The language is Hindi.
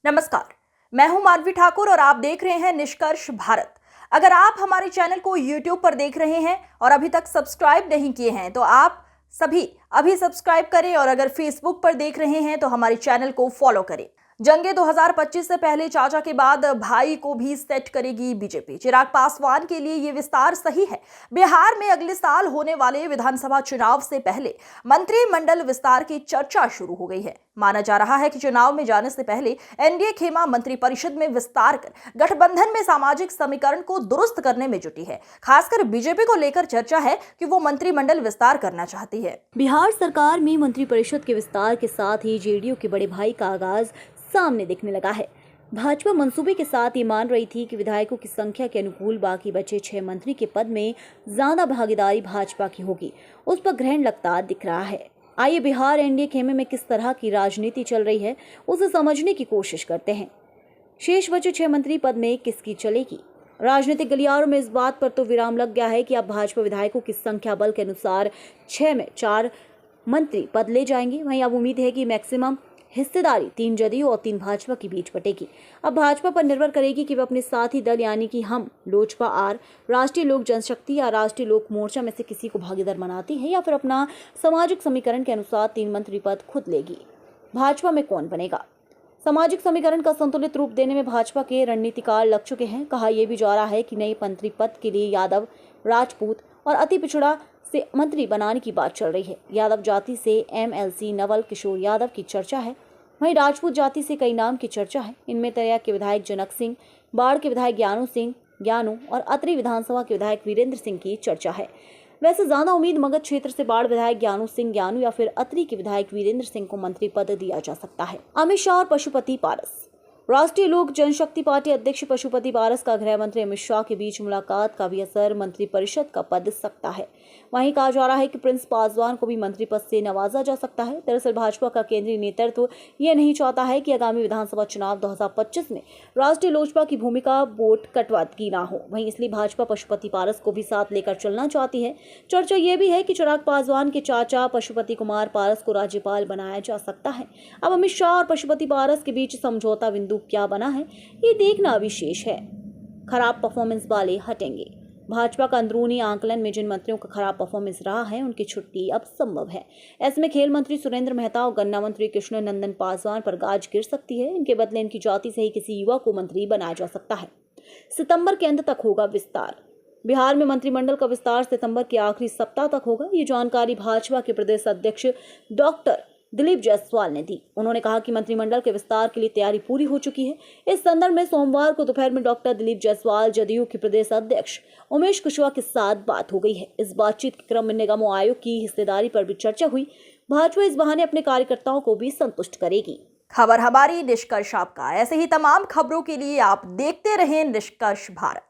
नमस्कार, मैं हूं मानवी ठाकुर और आप देख रहे हैं निष्कर्ष भारत। अगर आप हमारे चैनल को YouTube पर देख रहे हैं और अभी तक सब्सक्राइब नहीं किए हैं तो आप सभी अभी सब्सक्राइब करें और अगर Facebook पर देख रहे हैं तो हमारे चैनल को फॉलो करें। जंगे 2025 से पहले चाचा के बाद भाई को भी सेट करेगी बीजेपी। चिराग पासवान के लिए ये विस्तार सही है। बिहार में अगले साल होने वाले विधानसभा चुनाव से पहले मंत्रिमंडल विस्तार की चर्चा शुरू हो गई है। माना जा रहा है कि चुनाव में जाने से पहले एनडीए खेमा मंत्रिपरिषद में विस्तार कर गठबंधन में सामाजिक समीकरण को दुरुस्त करने में जुटी है। खासकर बीजेपी को लेकर चर्चा है कि वो मंत्रिमंडल विस्तार करना चाहती है। बिहार सरकार में मंत्रिपरिषद के विस्तार के साथ ही जेडीयू के बड़े भाई का आगाज सामने दिखने लगा है। भाजपा मंसूबे के साथ ये मान रही थी कि विधायकों की संख्या के अनुकूल बाकी बचे 6 मंत्री के पद में ज्यादा भागीदारी भाजपा की होगी, उस पर ग्रहण लगता दिख रहा है। आइए बिहार एनडीए खेमे में किस तरह की राजनीति चल रही है उसे समझने की कोशिश करते हैं। शेष बचे 6 मंत्री पद में किसकी चलेगी? राजनीतिक गलियारों में इस बात पर तो विराम लग गया है कि अब भाजपा विधायकों की संख्या बल के अनुसार 6 में 4 मंत्री पद ले जाएंगे। वहीं अब उम्मीद है कि मैक्सिमम हिस्सेदारी 3 जदयू और 3 भाजपा के बीच बटेगी। अब भाजपा पर निर्भर करेगी कि वह अपने साथी दल यानी कि हम, लोजपा आर, राष्ट्रीय लोक जनशक्ति या राष्ट्रीय लोक मोर्चा में से किसी को भागीदार बनाती है या फिर अपना सामाजिक समीकरण के अनुसार 3 मंत्री पद खुद लेगी। भाजपा में कौन बनेगा? सामाजिक समीकरण का संतुलित रूप देने में भाजपा के रणनीतिकार लग चुके हैं। कहा यह भी जा रहा है कि नए मंत्री पद के लिए यादव, राजपूत और अति पिछड़ा से मंत्री बनाने की बात चल रही है। यादव जाति से एमएलसी नवल किशोर यादव की चर्चा है। वहीं राजपूत जाति से कई नाम की चर्चा है। इनमें तरिया के विधायक जनक सिंह, बाढ़ के विधायक ज्ञानू और अतरी विधानसभा के विधायक वीरेंद्र सिंह की चर्चा है। वैसे ज्यादा उम्मीद मगध क्षेत्र से बाढ़ विधायक ज्ञानू या फिर अतरी के विधायक वीरेंद्र सिंह को मंत्री पद दिया जा सकता है। अमित शाह और पशुपति पारस। राष्ट्रीय लोक जनशक्ति पार्टी अध्यक्ष पशुपति पारस का गृह मंत्री अमित शाह के बीच मुलाकात का भी असर मंत्रिपरिषद का पद सकता है। वहीं कहा जा रहा है कि प्रिंस पासवान को भी मंत्री पद से नवाजा जा सकता है। दरअसल भाजपा का केंद्रीय नेतृत्व ये नहीं चाहता है कि आगामी विधानसभा चुनाव 2025 में राष्ट्रीय लोजपा की भूमिका वोट कटवाद की ना हो। वहीं इसलिए भाजपा पशुपति पारस को भी साथ लेकर चलना चाहती है। चर्चा ये भी है कि चिराग पासवान के चाचा पशुपति कुमार पारस को राज्यपाल बनाया जा सकता है। अब अमित शाह और पशुपति पारस के बीच समझौता बिंदु क्या बना है ये देखना विशेष है। खराब परफॉर्मेंस वाले हटेंगे। भाजपा का अंदरूनी आंकलन में जिन मंत्रियों का खराब परफॉर्मेंस रहा है उनकी छुट्टी अब संभव है। ऐसे में खेल मंत्री सुरेंद्र मेहता और गन्ना मंत्री कृष्ण नंदन पासवान पर गाज गिर सकती है। इनके बदले इनकी जाति से ही किसी युवा को मंत्री बनाया जा सकता है। सितंबर के अंत तक होगा विस्तार। बिहार में मंत्रिमंडल का विस्तार सितंबर के आखिरी सप्ताह तक होगा। ये जानकारी भाजपा के प्रदेश अध्यक्ष डॉक्टर दिलीप जायसवाल ने दी। उन्होंने कहा कि मंत्रिमंडल के विस्तार के लिए तैयारी पूरी हो चुकी है। इस संदर्भ में सोमवार को दोपहर में डॉक्टर दिलीप जायसवाल, जदयू के प्रदेश अध्यक्ष उमेश कुशवाहा के साथ बात हो गई है। इस बातचीत के क्रम में निगमों आयोग की हिस्सेदारी पर भी चर्चा हुई। भाजपा इस बहाने अपने कार्यकर्ताओं को भी संतुष्ट करेगी। खबर हमारी, निष्कर्ष आपका। ऐसे ही तमाम खबरों के लिए आप देखते रहें निष्कर्ष भारत।